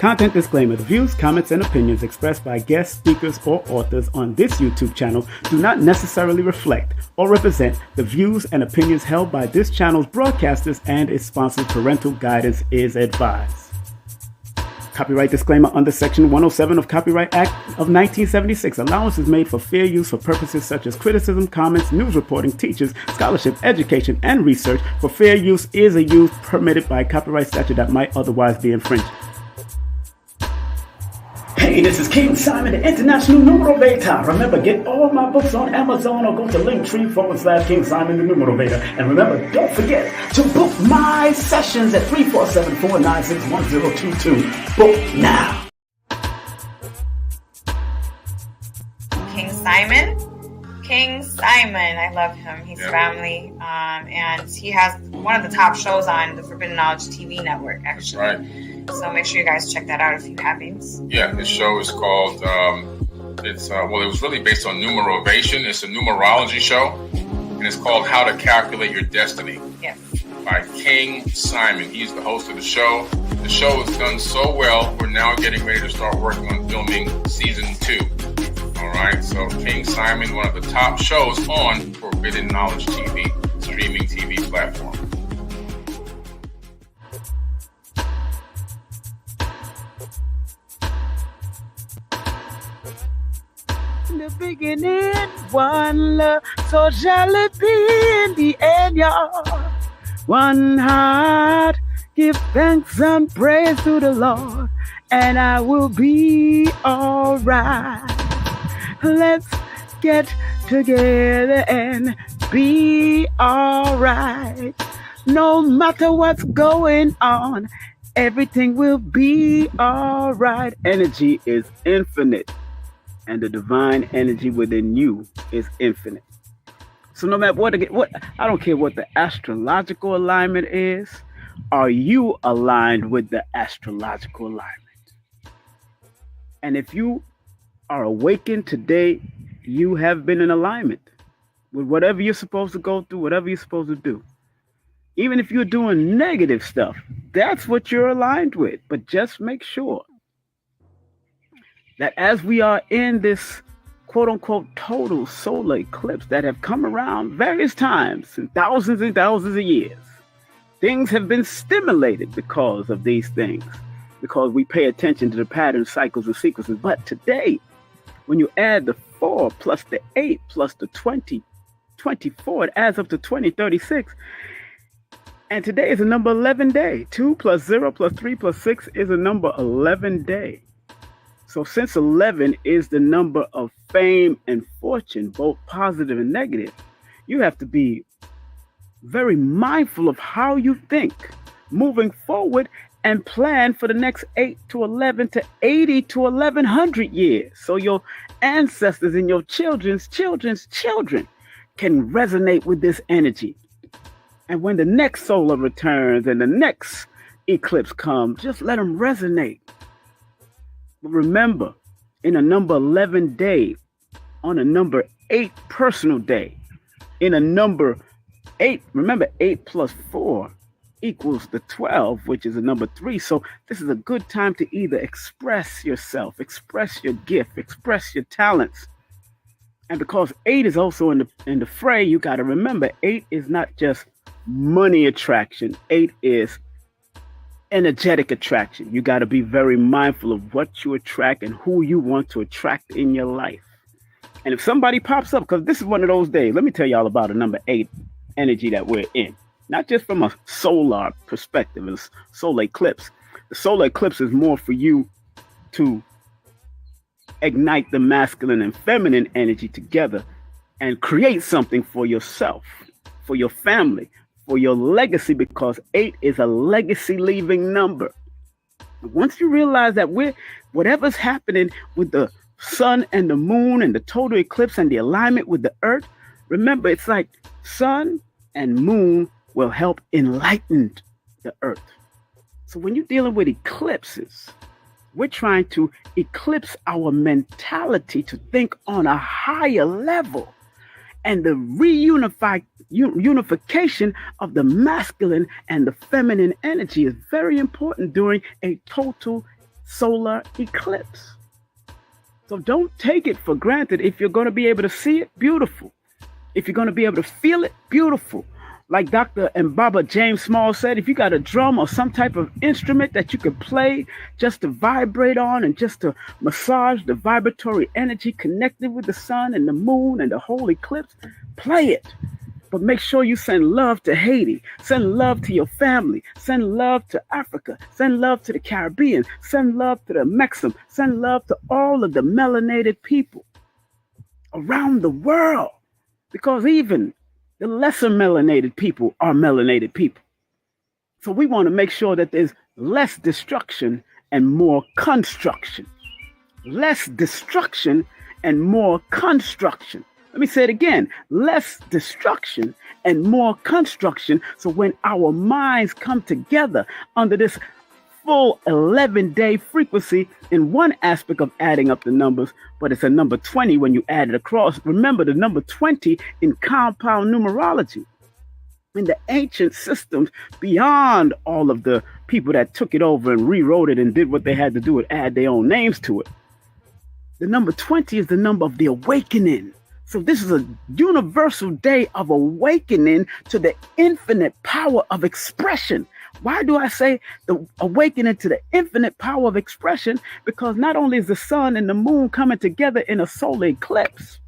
Content disclaimer: the views, comments, and opinions expressed by guest speakers or authors on this YouTube channel do not necessarily reflect or represent the views and opinions held by this channel's broadcasters, and its sponsors. Parental guidance is advised. Copyright disclaimer under Section 107 of Copyright Act of 1976. Allowance is made for fair use for purposes such as criticism, comments, news reporting, teachers, scholarship, education, and research. For fair use is a use permitted by copyright statute that might otherwise be infringed. Hey, this is King Simon, the International Numerovator. Remember, get all my books on Amazon or go to Linktr.ee/King Simon the Numerovator. And remember, don't forget to book my sessions at 347-496-1022. Book now. King Simon. I love him. He's family. And he has one of the top shows on the Forbidden Knowledge TV network, actually. That's right. So make sure you guys check that out if you haven't. Yeah, this show is called, it was really based on Numerovation. It's a numerology show, and it's called How to Calculate Your Destiny. Yes. By King Simon. He's the host of the show. The show has done so well, we're now getting ready to start working on filming season 2. All right, so King Simon, one of the top shows on Forbidden Knowledge TV, streaming TV platform. In the beginning, one love, so shall it be in the end, y'all. One heart, give thanks and praise to the Lord, and I will be all right. Let's get together and be all right. No matter what's going on, everything will be all right. Energy is infinite, and the divine energy within you is infinite. So no matter what, I don't care what the astrological alignment is. Are you aligned with the astrological alignment? And if you are awakened today, you have been in alignment with whatever you're supposed to go through, whatever you're supposed to do. Even if you're doing negative stuff, that's what you're aligned with. But just make sure that as we are in this quote-unquote total solar eclipse that have come around various times in thousands and thousands of years, things have been stimulated because of these things, because we pay attention to the patterns, cycles, and sequences. But today, when you add the 4 plus the 8 plus the 20, 24, it adds up to 2036. And today is a number 11 day. 2 plus 0 plus 3 plus 6 is a number 11 day. So since 11 is the number of fame and fortune, both positive and negative, you have to be very mindful of how you think moving forward and plan for the next 8 to 11 to 80 to 1100 years. So your ancestors and your children's children's children can resonate with this energy. And when the next solar returns and the next eclipse comes, just let them resonate. But remember, in a number 11 day, on a number 8 personal day, in a number 8, remember 8 plus 4 equals the 12, which is a number 3. So this is a good time to either express yourself, express your gift, express your talents. And because 8 is also in the fray, you got to remember 8 is not just money attraction. 8 is energetic attraction. You got to be very mindful of what you attract and who you want to attract in your life. And if somebody pops up, because this is one of those days, let me tell you all about a number 8 energy that we're in. Not just from a solar perspective, it's solar eclipse. The solar eclipse is more for you to ignite the masculine and feminine energy together and create something for yourself, for your family, for your legacy, because 8 is a legacy leaving number. Once you realize that whatever's happening with the sun and the moon and the total eclipse and the alignment with the earth, remember, it's like sun and moon will help enlighten the earth. So when you're dealing with eclipses, we're trying to eclipse our mentality to think on a higher level. And the unification of the masculine and the feminine energy is very important during a total solar eclipse. So don't take it for granted. If you're going to be able to see it, beautiful. If you're going to be able to feel it, beautiful. Like Dr. and Baba James Small said, if you got a drum or some type of instrument that you can play just to vibrate on and just to massage the vibratory energy connected with the sun and the moon and the whole eclipse, play it. But make sure you send love to Haiti, send love to your family, send love to Africa, send love to the Caribbean, send love to the Mexicans, send love to all of the melanated people around the world. Because even the lesser melanated people are melanated people. So we want to make sure that there's less destruction and more construction. Less destruction and more construction. Let me say it again. Less destruction and more construction. So when our minds come together under this full 11-day frequency in one aspect of adding up the numbers, but it's a number 20 when you add it across. Remember the number 20 in compound numerology. In the ancient systems, beyond all of the people that took it over and rewrote it and did what they had to do and add their own names to it, the number 20 is the number of the awakening. So this is a universal day of awakening to the infinite power of expression. Why do I say the awakening to the infinite power of expression? Because not only is the sun and the moon coming together in a solar eclipse,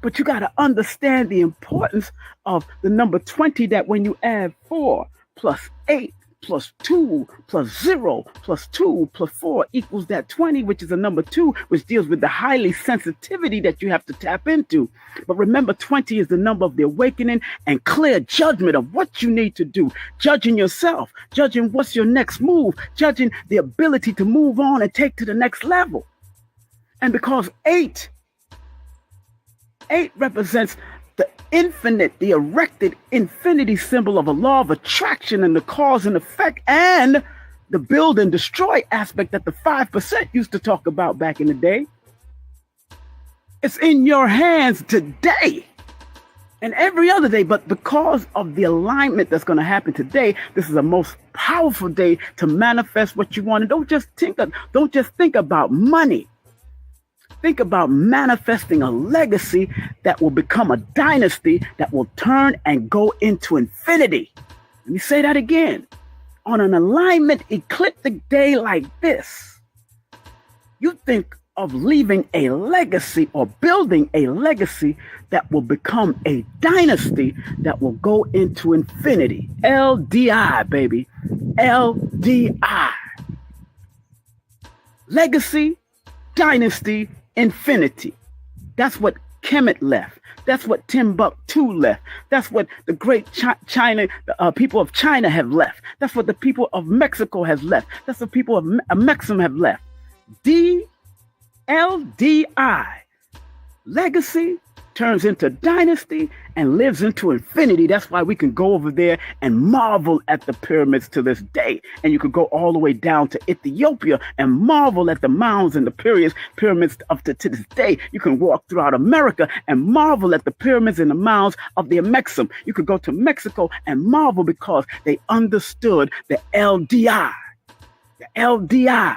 but you got to understand the importance of the number 20, that when you add 4 plus 8 plus 2 plus 0 plus 2 plus 4 equals that 20, which is a number 2, which deals with the highly sensitivity that you have to tap into. But remember, 20 is the number of the awakening and clear judgment of what you need to do, judging yourself, judging what's your next move, judging the ability to move on and take to the next level. And because 8 represents the infinite, the erected infinity symbol of a law of attraction and the cause and effect and the build and destroy aspect that the 5% used to talk about back in the day. It's in your hands today and every other day. But because of the alignment that's going to happen today, this is the most powerful day to manifest what you want. And don't just think about money. Think about manifesting a legacy that will become a dynasty that will turn and go into infinity. Let me say that again. On an alignment ecliptic day like this, you think of leaving a legacy or building a legacy that will become a dynasty that will go into infinity. LDI, baby. LDI. Legacy, dynasty, infinity. That's what Kemet left. That's what Timbuktu left. That's what the great China, people of China have left. That's what the people of Mexico has left. That's what people of Mexico have left. LDI. Legacy turns into dynasty and lives into infinity. That's why we can go over there and marvel at the pyramids to this day. And you could go all the way down to Ethiopia and marvel at the mounds and the pyramids up to this day. You can walk throughout America and marvel at the pyramids and the mounds of the Mexim. You could go to Mexico and marvel because they understood the LDI. The LDI.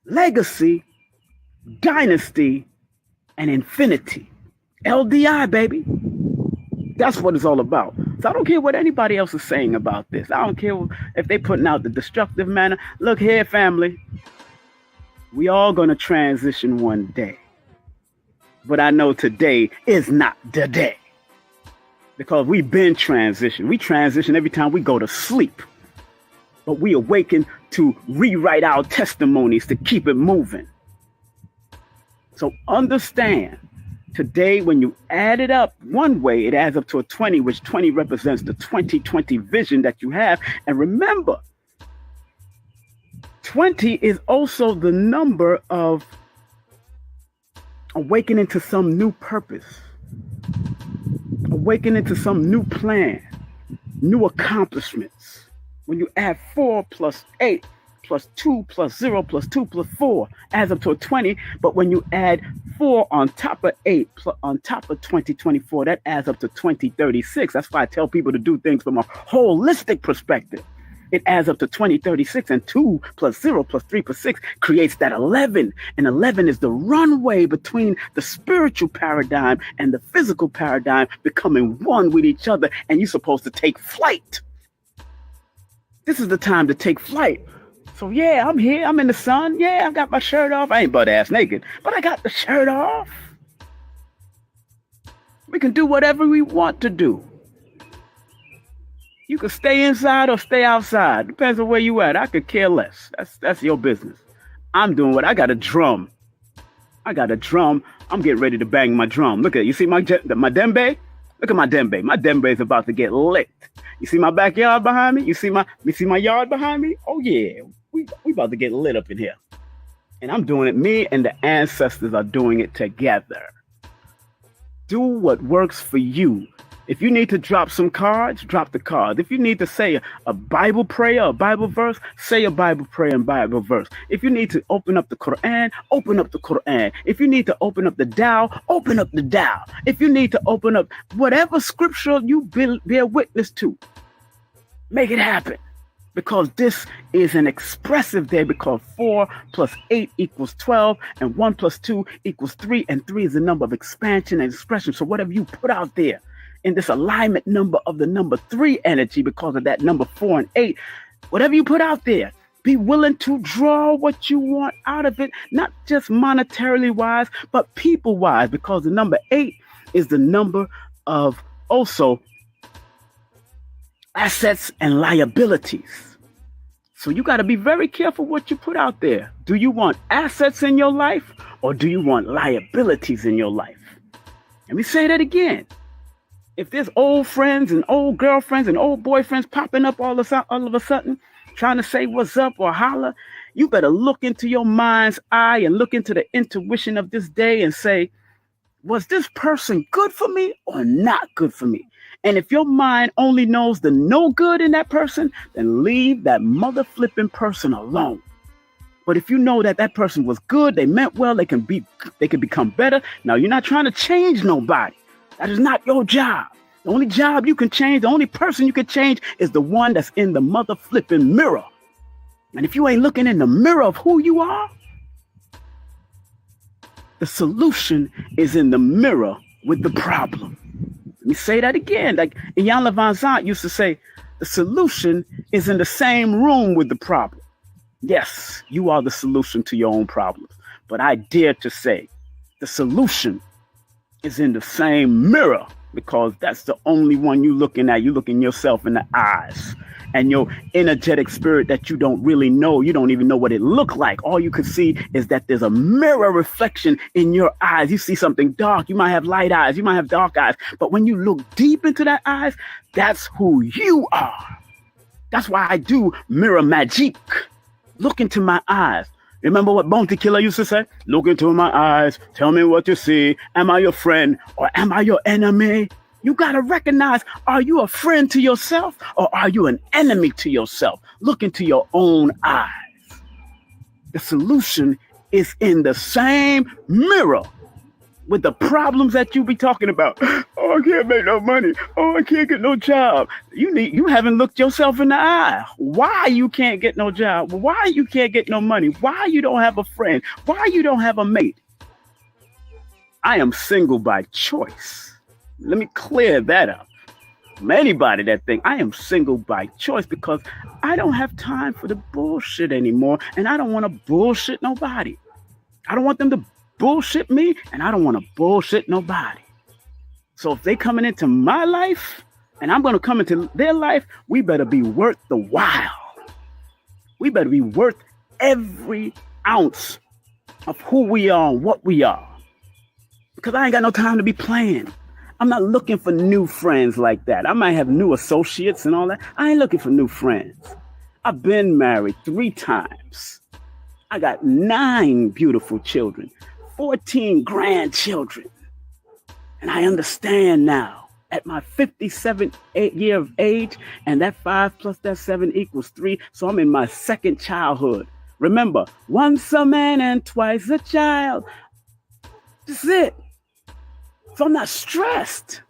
Legacy, dynasty, and infinity. LDI, baby. That's what it's all about. So I don't care what anybody else is saying about this. I don't care if they're putting out the destructive manner. Look here, family. We all going to transition one day. But I know today is not the day. Because we've been transitioned. We transition every time we go to sleep. But we awaken to rewrite our testimonies to keep it moving. So understand. Today, when you add it up one way, it adds up to a 20, which 20 represents the 2020 vision that you have. And remember, 20 is also the number of awakening to some new purpose, awakening to some new plan, new accomplishments. When you add 4 plus 8 plus 2 plus 0 plus 2 plus 4 adds up to a 20. But when you add 4 on top of 8 on top of 2024, that adds up to 2036. That's why I tell people to do things from a holistic perspective. It adds up to 2036, and 2 plus 0 plus 3 plus 6 creates that 11. And 11 is the runway between the spiritual paradigm and the physical paradigm becoming one with each other. And you're supposed to take flight. This is the time to take flight. So yeah, I'm here. I'm in the sun. Yeah, I got my shirt off. I ain't butt ass naked, but I got the shirt off. We can do whatever we want to do. You can stay inside or stay outside. Depends on where you at. I could care less. That's your business. I'm doing what I got a drum. I'm getting ready to bang my drum. Look at it. You see my djembe? Look at my djembe. My djembe is about to get licked. You see my backyard behind me? You see my yard behind me? Oh yeah, we about to get lit up in here. And I'm doing it. Me and the ancestors are doing it together. Do what works for you. If you need to drop some cards, drop the cards. If you need to say a Bible prayer, a Bible verse, say a Bible prayer and Bible verse. If you need to open up the Quran, open up the Quran. If you need to open up the Tao, open up the Tao. If you need to open up whatever scripture you bear witness to, make it happen. Because this is an expressive day, because 4 plus 8 equals 12, and 1 plus 2 equals 3, and 3 is the number of expansion and expression. So whatever you put out there in this alignment number of the number 3 energy, because of that number 4 and 8, whatever you put out there, be willing to draw what you want out of it, not just monetarily wise, but people wise, because the number 8 is the number of also assets and liabilities. So you got to be very careful what you put out there. Do you want assets in your life, or do you want liabilities in your life? Let me say that again. If there's old friends and old girlfriends and old boyfriends popping up all of a sudden, trying to say what's up or holler, you better look into your mind's eye and look into the intuition of this day and say, was this person good for me or not good for me? And if your mind only knows the no good in that person, then leave that mother flipping person alone. But if you know that that person was good, they meant well, they can become better. Now, you're not trying to change nobody. That is not your job. The only job you can change, the only person you can change is the one that's in the mother flipping mirror. And if you ain't looking in the mirror of who you are, the solution is in the mirror with the problem. Let me say that again. Like Ian Van Zandt used to say, the solution is in the same room with the problem. Yes, you are the solution to your own problems. But I dare to say the solution is in the same mirror, because that's the only one you're looking at. You're looking yourself in the eyes, and your energetic spirit that you don't really know. You don't even know what it looked like. All you can see is that there's a mirror reflection in your eyes. You see something dark. You might have light eyes. You might have dark eyes. But when you look deep into that eyes, that's who you are. That's why I do mirror magic. Look into my eyes. Remember what Bounty Killer used to say? Look into my eyes. Tell me what you see. Am I your friend or am I your enemy? You got to recognize, are you a friend to yourself or are you an enemy to yourself? Look into your own eyes. The solution is in the same mirror with the problems that you be talking about. Oh, I can't make no money. Oh, I can't get no job. You haven't looked yourself in the eye. Why you can't get no job? Why you can't get no money? Why you don't have a friend? Why you don't have a mate? I am single by choice. Let me clear that up. From anybody that think I am single by choice, because I don't have time for the bullshit anymore, and I don't want to bullshit nobody. I don't want them to bullshit me, and I don't want to bullshit nobody. So if they coming into my life and I'm going to come into their life, we better be worth the while. We better be worth every ounce of who we are and what we are. Because I ain't got no time to be playing. I'm not looking for new friends like that. I might have new associates and all that. I ain't looking for new friends. I've been married 3 times. I got 9 beautiful children, 14 grandchildren. And I understand now at my 57th year of age, and that 5 plus that 7 equals 3. So I'm in my 2nd childhood. Remember, once a man and twice a child. That's it. So I'm not stressed.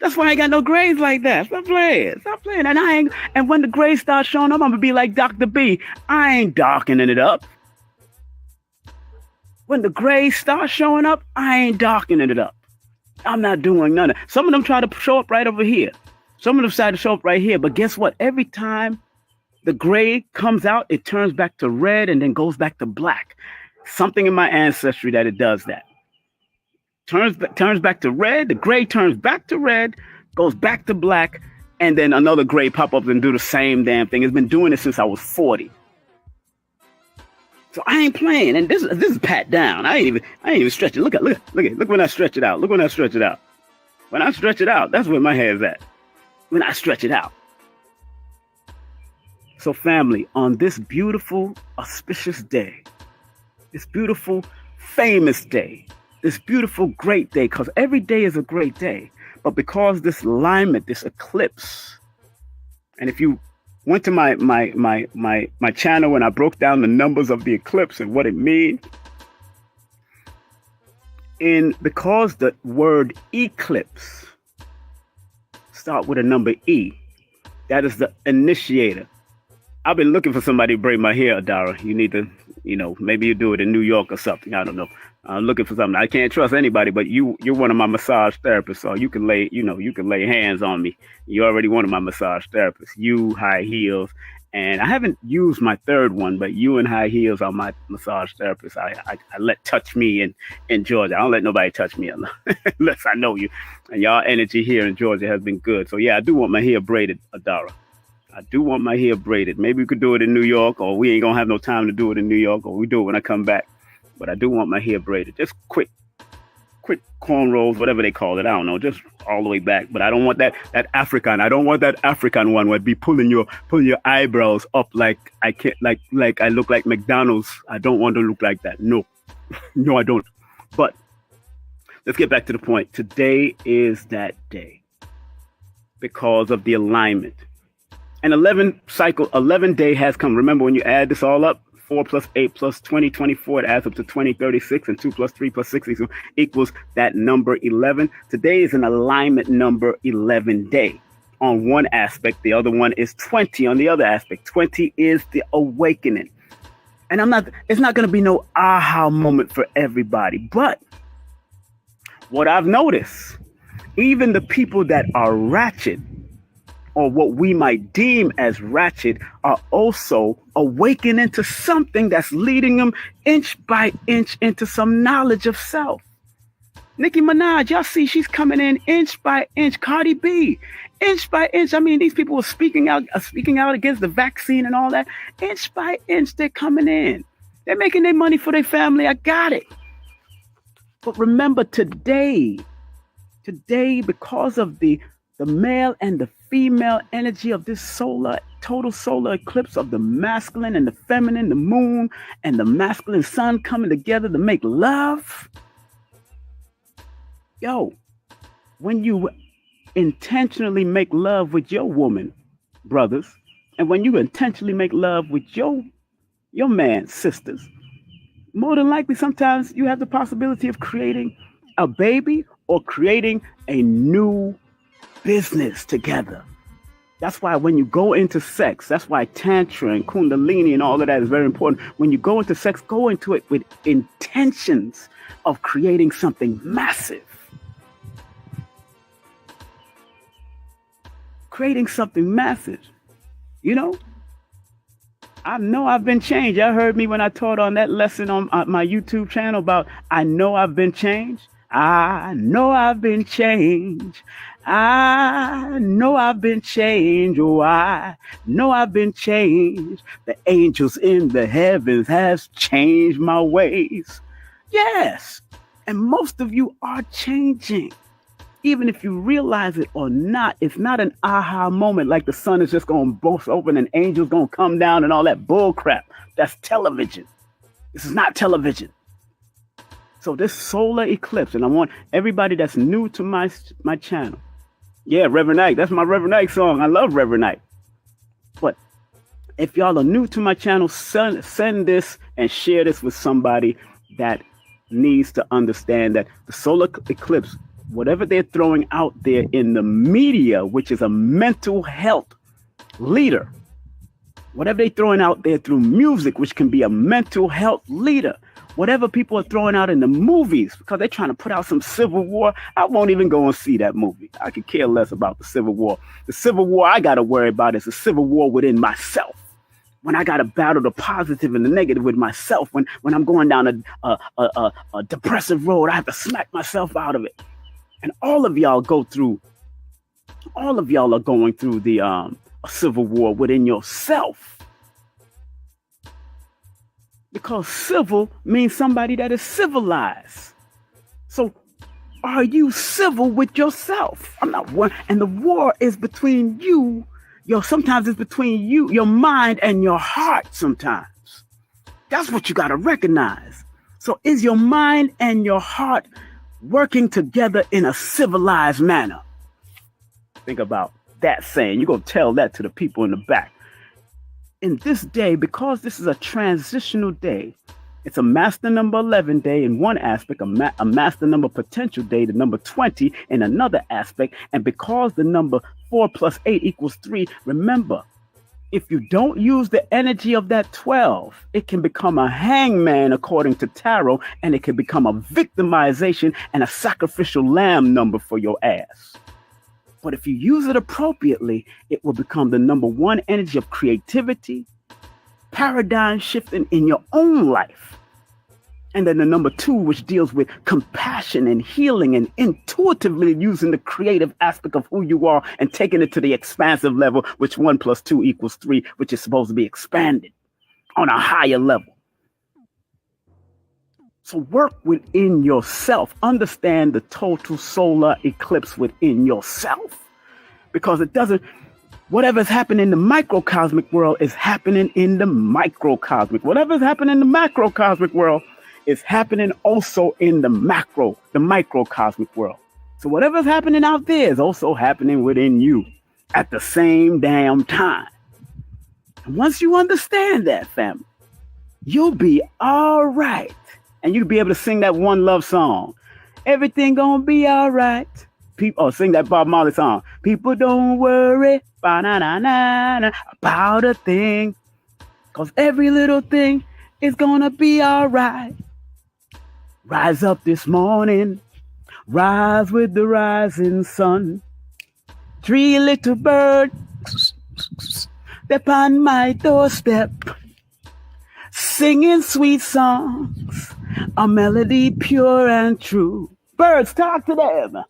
That's why I ain't got no grades like that. Stop playing. And when the grades start showing up, I'm gonna be like Dr. B. I ain't darkening it up. When the grades start showing up, I ain't darkening it up. I'm not doing none of it. Some of them try to show up right over here. Some of them try to show up right here. But guess what? Every time the gray comes out, it turns back to red and then goes back to black. Something in my ancestry that it does that. Turns back to red. The gray turns back to red, goes back to black, and then another gray pop up and do the same damn thing. It's been doing it since I was 40. So I ain't playing, and this is pat down. I ain't even stretching. Look when I stretch it out. Look when I stretch it out. When I stretch it out, that's where my head's at. When I stretch it out. So family, on this beautiful, auspicious day, this beautiful, famous day, this beautiful, great day, because every day is a great day, but because this alignment, this eclipse, and if you went to my channel when I broke down the numbers of the eclipse and what it means. Because the word eclipse start with a number E, that is the initiator. I've been looking for somebody to braid my hair, Adara. You need to, maybe you do it in New York or something. I don't know. I'm looking for something. I can't trust anybody, but you're one of my massage therapists, so you can lay hands on me. You're already one of my massage therapists. You, high heels, and I haven't used my third one, but you and high heels are my massage therapists. I let touch me in Georgia. I don't let nobody touch me unless I know you. And y'all energy here in Georgia has been good. So yeah, I do want my hair braided, Adara. I do want my hair braided. Maybe we could do it in New York, or we ain't gonna have no time to do it in New York, or we do it when I come back. But I do want my hair braided. Just quick cornrows, whatever they call it. I don't know, just all the way back. But I don't want that African. I don't want that African one where it be pulling your eyebrows up like I can't like I look like McDonald's. I don't want to look like that. No, no, I don't. But let's get back to the point. Today is that day because of the alignment. An 11 day has come. Remember, when you add this all up, 4 plus 8 plus 20, 24, it adds up to 20, 36, and 2 plus 3 plus 60 equals that number 11. Today is an alignment number 11 day on one aspect. The other one is 20 on the other aspect. 20 is the awakening. And it's not going to be no aha moment for everybody. But what I've noticed, even the people that are ratchet, or what we might deem as ratchet, are also awakening to something that's leading them inch by inch into some knowledge of self. Nicki Minaj, y'all see she's coming in inch by inch. Cardi B, inch by inch. I mean, these people are speaking out against the vaccine and all that. Inch by inch, they're coming in. They're making their money for their family. I got it. But remember, today, because of the male and the female energy of this total solar eclipse of the masculine and the feminine, the moon and the masculine sun coming together to make love. Yo, when you intentionally make love with your woman, brothers, and when you intentionally make love with your man, sisters, more than likely sometimes you have the possibility of creating a baby or creating a new business together. That's why when you go into sex, that's why Tantra and Kundalini and all of that is very important. When you go into sex, go into it with intentions of creating something massive. Creating something massive. I know I've been changed. Y'all heard me when I taught on that lesson on my YouTube channel about I know I've been changed. I know I've been changed. I know I've been changed. Oh, I know I've been changed. The angels in the heavens has changed my ways. Yes. And most of you are changing. Even if you realize it or not, it's not an aha moment like the sun is just going to burst open and angels going to come down and all that bull crap. That's television. This is not television. So this solar eclipse, and I want everybody that's new to my channel. Yeah, Reverend Ike, that's my Reverend Ike song. I love Reverend Ike. But if y'all are new to my channel, send this and share this with somebody that needs to understand that the solar eclipse whatever they're throwing out there in the media, which is a mental health leader, whatever they're throwing out there through music, which can be a mental health leader, whatever people are throwing out in the movies, because they're trying to put out some Civil War, I won't even go and see that movie. I could care less about the Civil War. The Civil War I got to worry about is the Civil War within myself. When I got to battle the positive and the negative with myself, when I'm going down a depressive road, I have to smack myself out of it. And all of y'all are going through the a civil war within yourself. Because civil means somebody that is civilized. So are you civil with yourself? I'm not one. And the war is between you. Sometimes it's between you, your mind and your heart sometimes. That's what you got to recognize. So is your mind and your heart working together in a civilized manner? Think about that saying. You're going to tell that to the people in the back. In this day, because this is a transitional day, it's a master number 11 day in one aspect, a master number potential day, the number 20 in another aspect. And because the number 4 plus 8 equals 3, remember, if you don't use the energy of that 12, it can become a hangman according to tarot, and it can become a victimization and a sacrificial lamb number for your ass. But if you use it appropriately, it will become the number 1 energy of creativity, paradigm shifting in your own life. And then the number 2, which deals with compassion and healing and intuitively using the creative aspect of who you are and taking it to the expansive level, which 1 plus 2 equals 3, which is supposed to be expanded on a higher level. So work within yourself. Understand the total solar eclipse within yourself. Because whatever's happening in the microcosmic world is happening in the microcosmic. Whatever's happening in the macrocosmic world is happening also in the microcosmic world. So whatever's happening out there is also happening within you at the same damn time. And once you understand that, family, you'll be all right. And you'll be able to sing that one love song. Everything gonna be all right. Sing that Bob Marley song. People don't worry about a thing. Cause every little thing is gonna be all right. Rise up this morning, rise with the rising sun. 3 little birds, step on my doorstep, singing sweet songs, a melody pure and true. Birds, talk to them.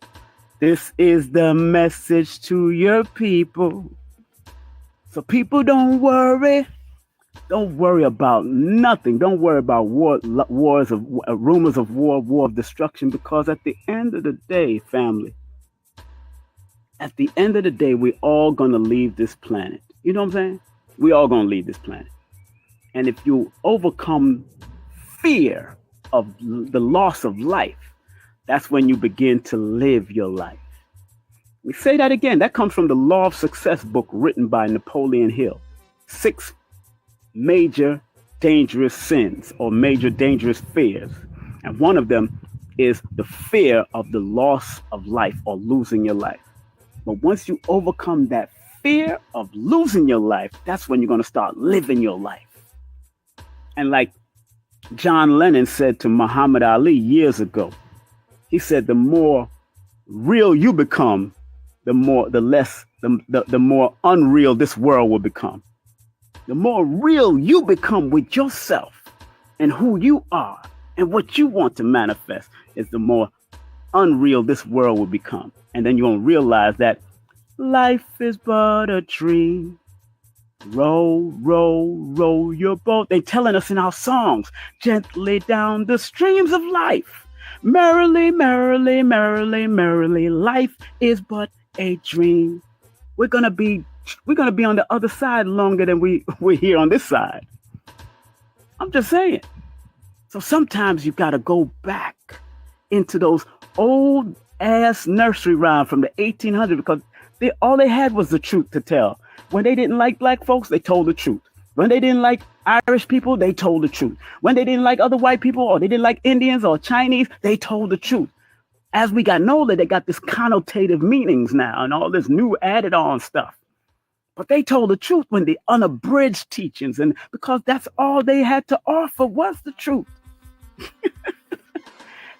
This is the message to your people. So people don't worry. Don't worry about nothing. Don't worry about rumors of war of destruction, because at the end of the day, family, at the end of the day, we're all going to leave this planet. You know what I'm saying? We all going to leave this planet. And if you overcome fear of the loss of life, that's when you begin to live your life. We say that again. That comes from the Law of Success book written by Napoleon Hill. 6 major dangerous sins or major dangerous fears. And one of them is the fear of the loss of life or losing your life. But once you overcome that fear of losing your life, that's when you're going to start living your life. And like John Lennon said to Muhammad Ali years ago, he said, the more real you become, the more unreal this world will become. The more real you become with yourself and who you are and what you want to manifest is the more unreal this world will become. And then you're going to realize that life is but a dream. Roll, roll, roll your boat. They're telling us in our songs, gently down the streams of life. Merrily, merrily, merrily, merrily, life is but a dream. We're gonna be on the other side longer than we're here on this side. I'm just saying. So sometimes you gotta go back into those old ass nursery rhymes from the 1800s, because all they had was the truth to tell. When they didn't like black folks, they told the truth. When they didn't like Irish people, they told the truth. When they didn't like other white people, or they didn't like Indians or Chinese, they told the truth. as we got older, they got this connotative meanings now and all this new added on stuff. But they told the truth when the unabridged teachings, and because that's all they had to offer was the truth.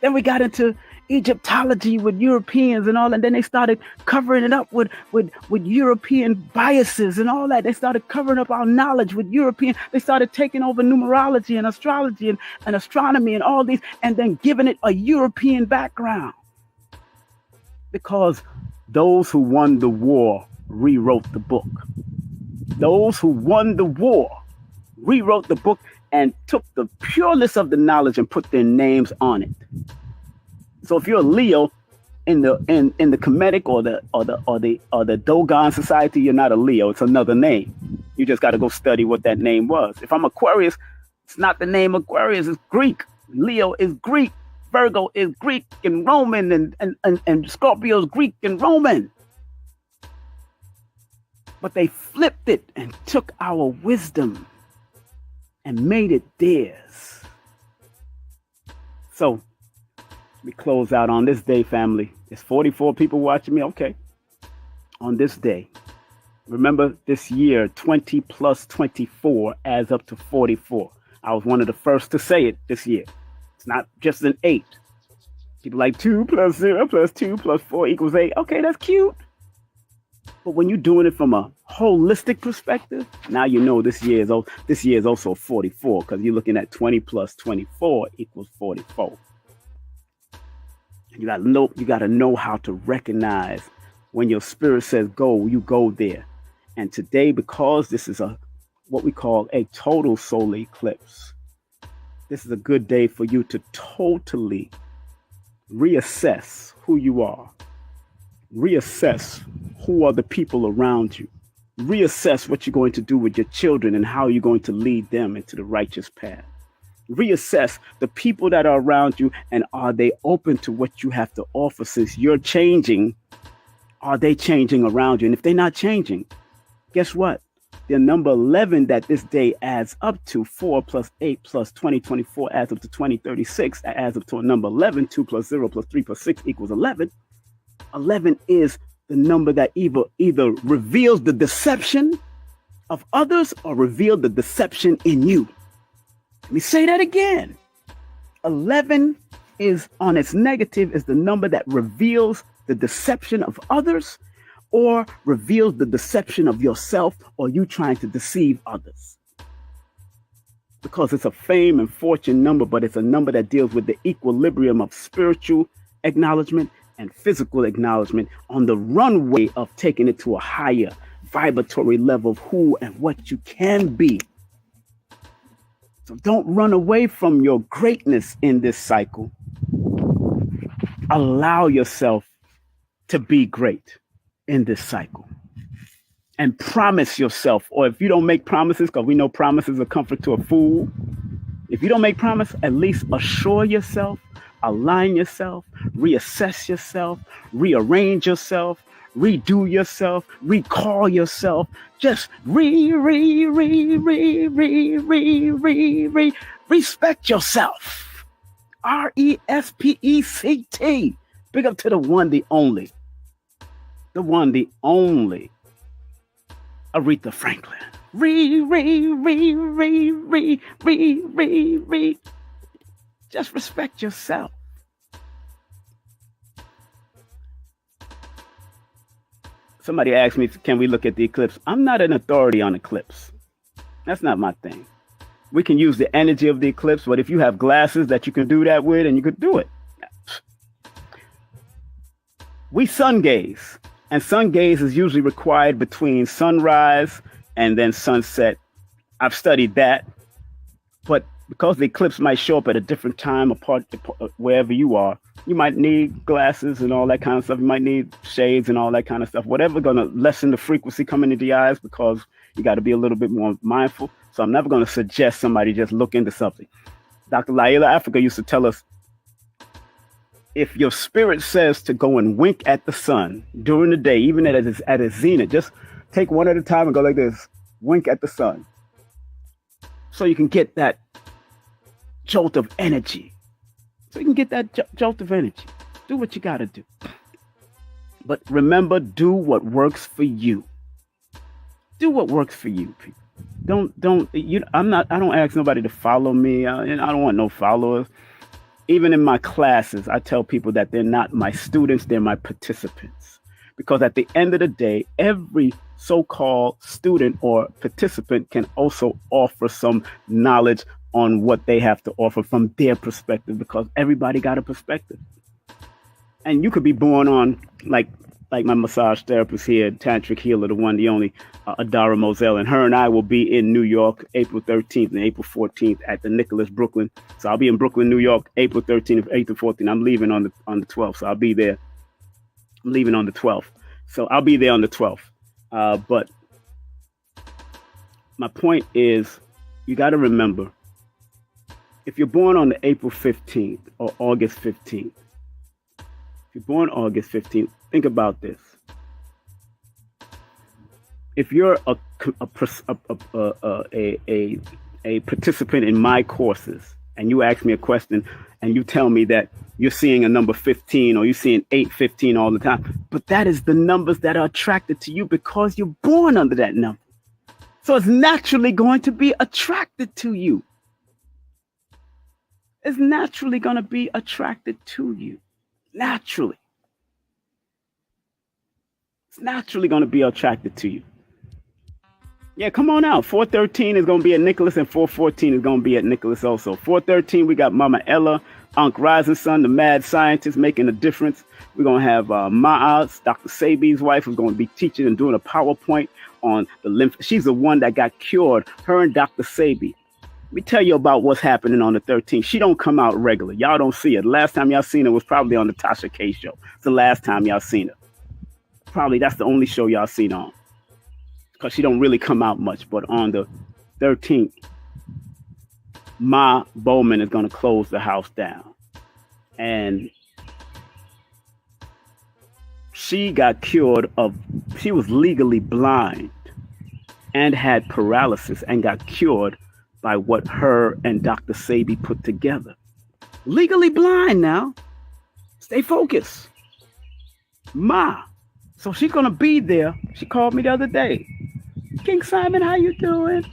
Then we got into Egyptology with Europeans and all, and then they started covering it up with European biases and all that. They started covering up our knowledge with European. They started taking over numerology and astrology and astronomy and all these, and then giving it a European background. Because those who won the war rewrote the book. Those who won the war rewrote the book and took the pureness of the knowledge and put their names on it. So if you're a Leo in the Kemetic or the Dogon society, you're not a Leo. It's another name. You just got to go study what that name was. If I'm Aquarius, it's not the name Aquarius. It's Greek. Leo is Greek. Virgo is Greek and Roman, and Scorpio is Greek and Roman. But they flipped it and took our wisdom and made it theirs. So we close out on this day, family. There's 44 people watching me. Okay. On this day, remember this year, 20 plus 24 adds up to 44. I was one of the first to say it this year. It's not just an 8. People like 2 plus 0 plus 2 plus 4 equals 8. Okay, that's cute. But when you're doing it from a holistic perspective, now you know this year is also 44, because you're looking at 20 plus 24 equals 44. You gotta know how to recognize when your spirit says go, you go there. And today, because this is what we call a total solar eclipse, this is a good day for you to totally reassess who you are. Reassess who are the people around you. Reassess what you're going to do with your children and how you're going to lead them into the righteous path. Reassess the people that are around you, and are they open to what you have to offer? Since you're changing, are they changing around you? And if they're not changing, guess what? The number 11 that this day adds up to, 4 plus 8 plus 20, 24 adds up to 2036. That adds up to a number 11. 2 plus 0 plus 3 plus 6 equals 11. 11 is the number that either reveals the deception of others or reveals the deception in you. Let me say that again. 11 is, on its negative, is the number that reveals the deception of others or reveals the deception of yourself, or you trying to deceive others. Because it's a fame and fortune number, but it's a number that deals with the equilibrium of spiritual acknowledgement and physical acknowledgement on the runway of taking it to a higher vibratory level of who and what you can be. So don't run away from your greatness in this cycle. Allow yourself to be great in this cycle. And promise yourself, or if you don't make promises, because we know promises are comfort to a fool. If you don't make promise, at least assure yourself, align yourself, reassess yourself, rearrange yourself, redo yourself, recall yourself. Just respect yourself. RESPECT. Big up to the one, the only. The one, the only. Aretha Franklin. Just respect yourself. Somebody asked me, can we look at the eclipse? I'm not an authority on eclipse. That's not my thing. We can use the energy of the eclipse, but if you have glasses that you can do that with, and you could do it. We sun gaze, and sun gaze is usually required between sunrise and then sunset. I've studied that, but because the eclipse might show up at a different time apart wherever you are, you might need glasses and all that kind of stuff. You might need shades and all that kind of stuff. Whatever going to lessen the frequency coming into the eyes, because you got to be a little bit more mindful. So I'm never going to suggest somebody just look into something. Dr. Laila Africa used to tell us, if your spirit says to go and wink at the sun during the day, even at its zenith, just take one at a time and go like this, wink at the sun. So you can get that jolt of energy. So you can get that jolt of energy. Do what you got to do. But remember, do what works for you. Do what works for you, people. I don't ask nobody to follow me. I don't want no followers. Even in my classes, I tell people that they're not my students, they're my participants. Because at the end of the day, every so-called student or participant can also offer some knowledge on what they have to offer from their perspective, because everybody got a perspective. And you could be born on, like my massage therapist here, tantric healer, the one, the only, Adara Moselle, and her and I will be in New York April 13th and April 14th at the Nicholas, Brooklyn. So I'll be in Brooklyn, New York, April 13th, 8th and 14th. I'm leaving on the 12th, so I'll be there. I'm leaving on the 12th, so I'll be there on the 12th. But my point is, you got to remember, if you're born on the April 15th or August 15th, if you're born August 15th, think about this. If you're a participant in my courses and you ask me a question and you tell me that you're seeing a number 15 or you're seeing 815 all the time, but that is the numbers that are attracted to you because you're born under that number. So it's naturally going to be attracted to you. It's naturally going to be attracted to you. Naturally. It's naturally going to be attracted to you. Yeah, come on out. 413 is going to be at Nicholas, and 414 is going to be at Nicholas also. 413, we got Mama Ella, Unc Rising Sun, the mad scientist making a difference. We're going to have Maaz, Dr. Sabi's wife, who's going to be teaching and doing a PowerPoint on the lymph. She's the one that got cured, her and Dr. Sabi. Let me tell you about what's happening on the 13th. She don't come out regular. Y'all don't see her. The last time y'all seen her was probably on the Tasha K show. It's the last time y'all seen her. Probably that's the only show y'all seen on, because she don't really come out much. But on the 13th, Ma Bowman is going to close the house down. And she got cured of, she was legally blind and had paralysis and got cured by what her and Dr. Sabi put together. Legally blind now. Stay focused. Ma. So she's going to be there. She called me the other day. King Simon, how you doing?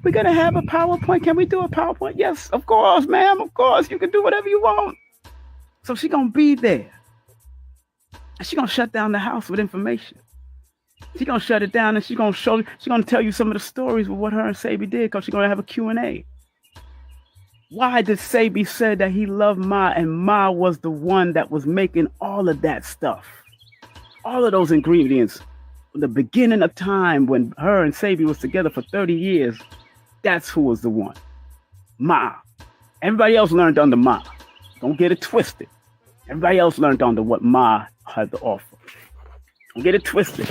We're going to have a PowerPoint. Can we do a PowerPoint? Yes, of course, ma'am. Of course. You can do whatever you want. So she's going to be there. And she's going to shut down the house with information. She's going to shut it down and she's going to tell you some of the stories of what her and Sabi did, because she's going to have a Q&A. Why did Sabi say that he loved Ma, and Ma was the one that was making all of that stuff? All of those ingredients, the beginning of time when her and Sabi was together for 30 years, that's who was the one. Ma. Everybody else learned under Ma. Don't get it twisted. Everybody else learned under what Ma had to offer. Don't get it twisted.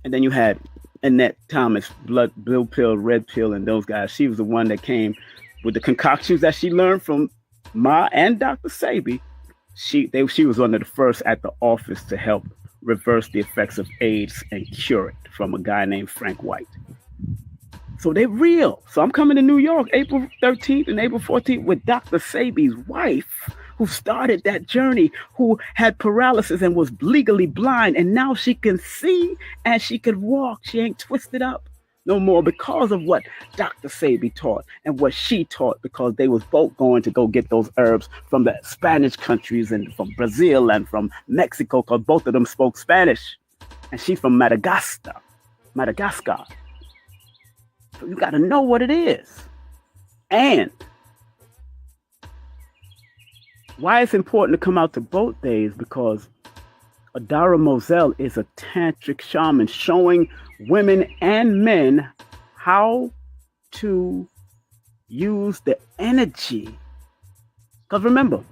And then you had Annette Thomas, blue pill, red pill, and those guys. She was the one that came with the concoctions that she learned from Ma and Dr. Sabi. She was one of the first at the office to help reverse the effects of AIDS and cure it from a guy named Frank White. So they're real. So I'm coming to New York April 13th and April 14th with Dr. Sabi's wife, who started that journey, who had paralysis and was legally blind. And now she can see and she can walk. She ain't twisted up no more because of what Dr. Sabi taught and what she taught, because they was both going to go get those herbs from the Spanish countries and from Brazil and from Mexico, because both of them spoke Spanish. And she's from Madagascar. So you got to know what it is. And why it's important to come out to both days, because Adara Moselle is a tantric shaman showing women and men how to use the energy. Because remember,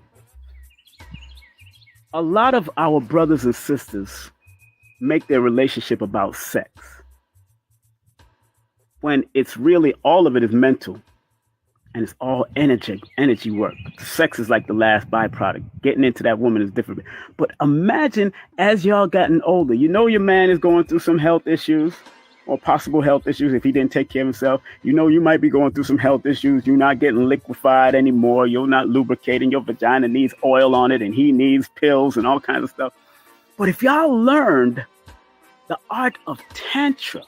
a lot of our brothers and sisters make their relationship about sex, when it's really, all of it is mental. And it's all energy work. Sex is like the last byproduct. Getting into that woman is different. But imagine as y'all gotten older, you know your man is going through some health issues, or possible health issues if he didn't take care of himself. You know, you might be going through some health issues. You're not getting liquefied anymore. You're not lubricating. Your vagina needs oil on it, and he needs pills and all kinds of stuff. But if y'all learned the art of Tantra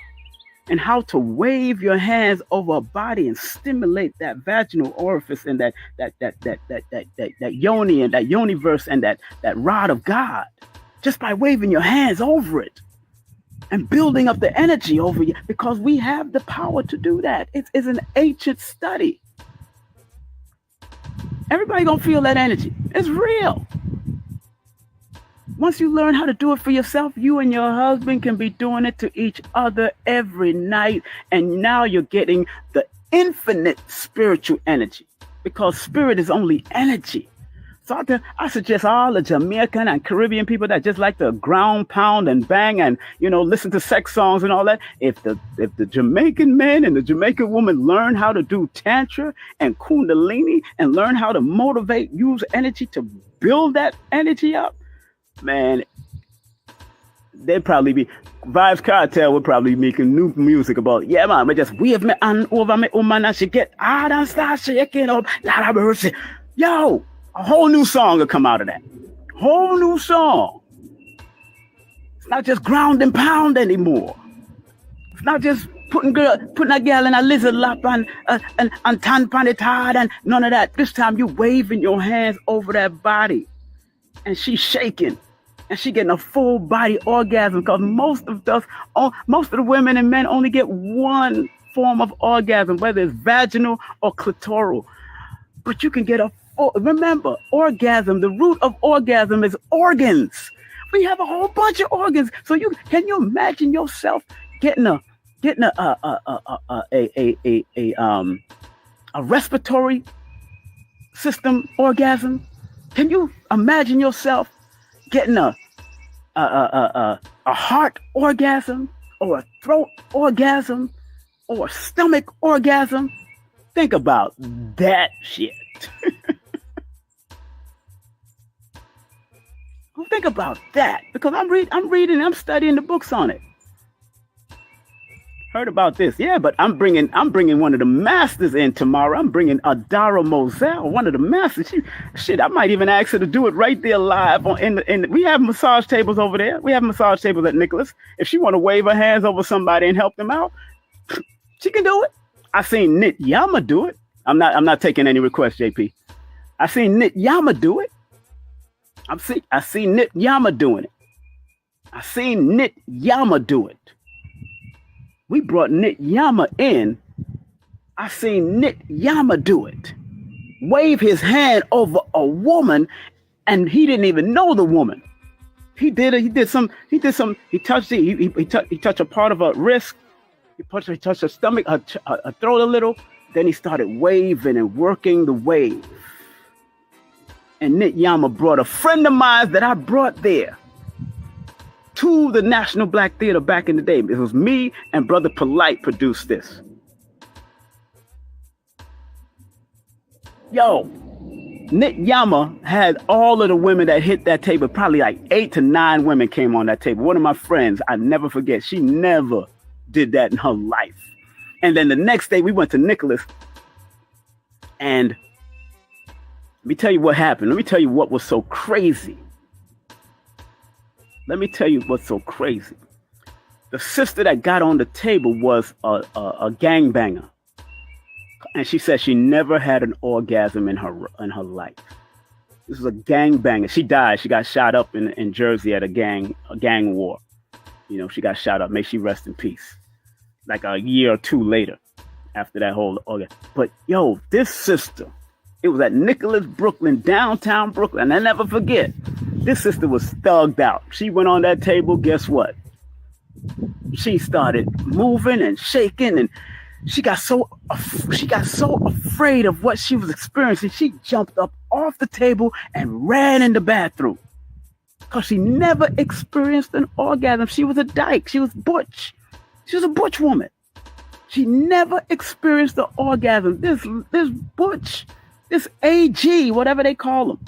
and how to wave your hands over a body and stimulate that vaginal orifice and that yoni and that universe and that rod of God, just by waving your hands over it and building up the energy over you, because we have the power to do that. It's an ancient study. Everybody gonna feel that energy. It's real. Once you learn how to do it for yourself, you and your husband can be doing it to each other every night. And now you're getting the infinite spiritual energy, because spirit is only energy. So I suggest all the Jamaican and Caribbean people that just like to ground, pound, and bang and, you know, listen to sex songs and all that. If the Jamaican man and the Jamaican woman learn how to do Tantra and Kundalini and learn how to motivate, use energy to build that energy up, man, they'd probably be, Vibes Cartel would probably be making new music about, yeah, man, but just wave me hand over me woman and she get hard and start shaking up. Lord have mercy. Yo, a whole new song will come out of that. Whole new song. It's not just ground and pound anymore. It's not just putting a girl in a lizard lap and tan pan it hard and none of that. This time you waving your hands over that body and she's shaking and she getting a full body orgasm, because most of the women and men only get one form of orgasm, whether it's vaginal or clitoral. But you can get remember, orgasm, the root of orgasm is organs. We have a whole bunch of organs. So can you imagine yourself getting a respiratory system orgasm? Can you imagine yourself getting a heart orgasm, or a throat orgasm, or a stomach orgasm? Think about that shit. Think about that, because I'm reading, I'm studying the books on it. Heard about this, yeah, but I'm bringing one of the masters in tomorrow. I'm bringing Adara Moselle, one of the masters. I might even ask her to do it right there live we have massage tables over there. We have massage tables at Nicholas. If she want to wave her hands over somebody and help them out, she can do it. I seen Nit Yama do it. I'm not taking any requests, JP. I seen Nit Yama do it. I seen Nit Yama doing it. I seen Nit Yama do it. We brought Nit Yama in. I seen Nit Yama do it. Wave his hand over a woman, and he didn't even know the woman. He touched a part of her wrist. He touched her stomach, her throat a little. Then he started waving and working the wave. And Nit Yama brought a friend of mine that I brought there to the National Black Theater back in the day. It was me and Brother Polite produced this. Yo, Nit Yama had all of the women that hit that table. Probably like 8 to 9 women came on that table. One of my friends, I never forget, she never did that in her life. And then the next day we went to Nicholas, and let me tell you what happened. Let me tell you what was so crazy. The sister that got on the table was a gangbanger. And she said she never had an orgasm in her life. This was a gangbanger. She died. She got shot up in Jersey at a gang war. You know, she got shot up. May she rest in peace. Like a year or two later after that whole orgasm. But yo, this sister, it was at Nicholas, Brooklyn, downtown Brooklyn. And I never forget, this sister was thugged out. She went on that table, guess what? She started moving and shaking, and she got so afraid of what she was experiencing. She jumped up off the table and ran in the bathroom, because she never experienced an orgasm. She was a dyke. She was butch. She was a butch woman. She never experienced the orgasm. This butch, this AG, whatever they call him,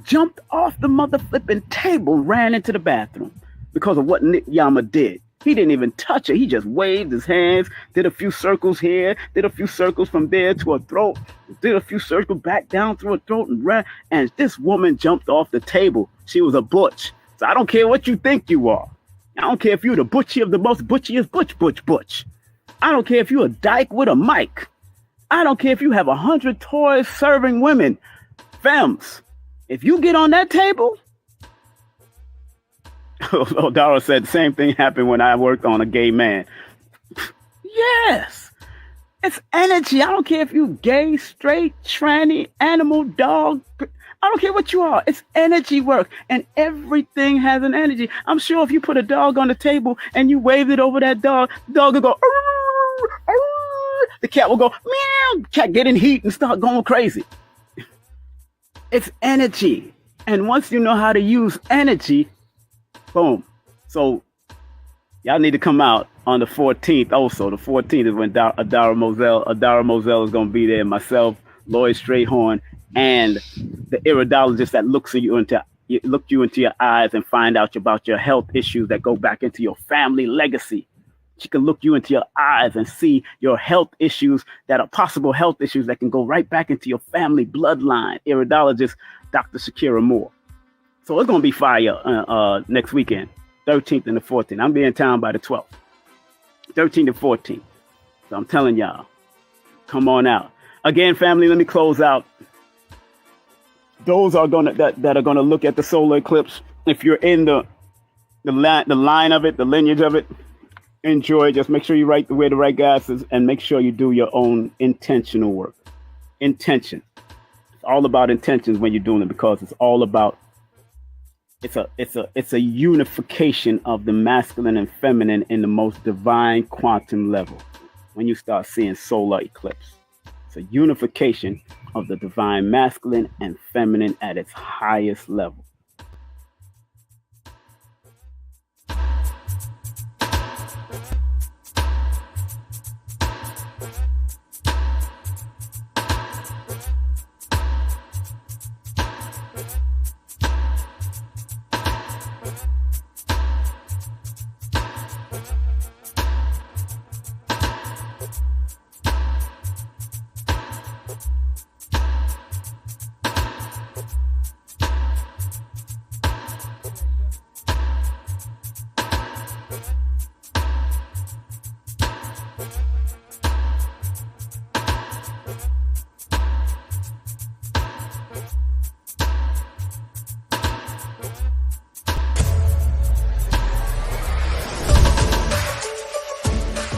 jumped off the mother flipping table, ran into the bathroom because of what Nit Yama did. He didn't even touch her. He just waved his hands, did a few circles here, did a few circles from there to her throat, did a few circles back down through her throat, and this woman jumped off the table. She was a butch. So I don't care what you think you are. I don't care if you're the butchie of the most butchiest butch. I don't care if you're a dyke with a mic. I don't care if you have 100 toys serving women. Femmes, if you get on that table, Dara said the same thing happened when I worked on a gay man. Yes. It's energy. I don't care if you gay, straight, tranny, animal, dog. I don't care what you are. It's energy work. And everything has an energy. I'm sure if you put a dog on the table and you wave it over that dog, the dog will go, arr, arr. The cat will go, meow. Cat get in heat and start going crazy. It's energy. And once you know how to use energy, boom. So y'all need to come out on the 14th. Also, the 14th is when Adara Moselle is going to be there. Myself, Lloyd Strayhorn, and the iridologist that looks you into your eyes and find out about your health issues that go back into your family legacy. She can look you into your eyes and see your health issues that are possible health issues that can go right back into your family bloodline. Iridologist Dr. Shakira Moore. So it's going to be fire next weekend, 13th and the 14th. I'm being in town by the 12th, 13th and 14th. So I'm telling y'all, come on out. Again, family, let me close out. Those are that are going to look at the solar eclipse. If you're in the line of it, the lineage of it, enjoy. Just make sure you wear the right glasses and make sure you do your own intentional work. Intention. It's all about intentions when you're doing it, because it's all about it's a unification of the masculine and feminine in the most divine quantum level. When you start seeing solar eclipse, it's a unification of the divine masculine and feminine at its highest level.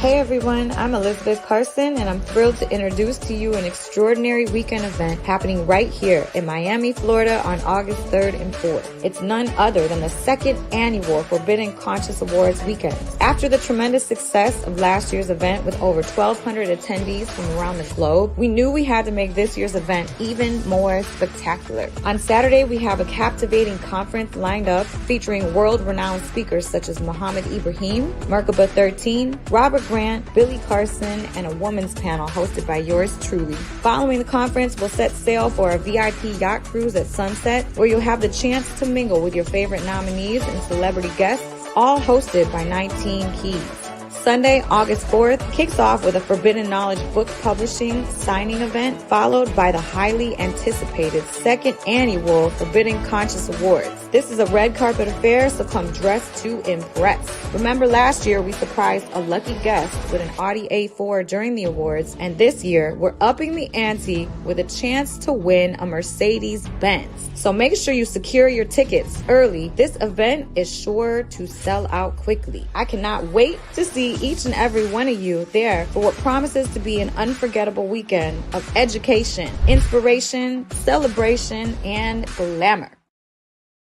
Hey everyone, I'm Elizabeth Carson, and I'm thrilled to introduce to you an extraordinary weekend event happening right here in Miami, Florida on August 3rd and 4th. It's none other than the second annual Forbidden Conscious Awards weekend. After the tremendous success of last year's event with over 1,200 attendees from around the globe, we knew we had to make this year's event even more spectacular. On Saturday, we have a captivating conference lined up featuring world-renowned speakers such as Muhammad Ibrahim, Merkaba 13, Robert Grant, Billy Carson, and a women's panel hosted by yours truly. Following the conference, we'll set sail for a VIP yacht cruise at sunset, where you'll have the chance to mingle with your favorite nominees and celebrity guests, all hosted by 19 Keys. Sunday, August 4th, kicks off with a Forbidden Knowledge book publishing signing event, followed by the highly anticipated second annual Forbidden Conscious Awards. This is a red carpet affair, so come dressed to impress. Remember last year we surprised a lucky guest with an Audi A4 during the awards, and this year we're upping the ante with a chance to win a Mercedes-Benz. So make sure you secure your tickets early. This event is sure to sell out quickly. I cannot wait to see each and every one of you there for what promises to be an unforgettable weekend of education, inspiration, celebration, and glamour.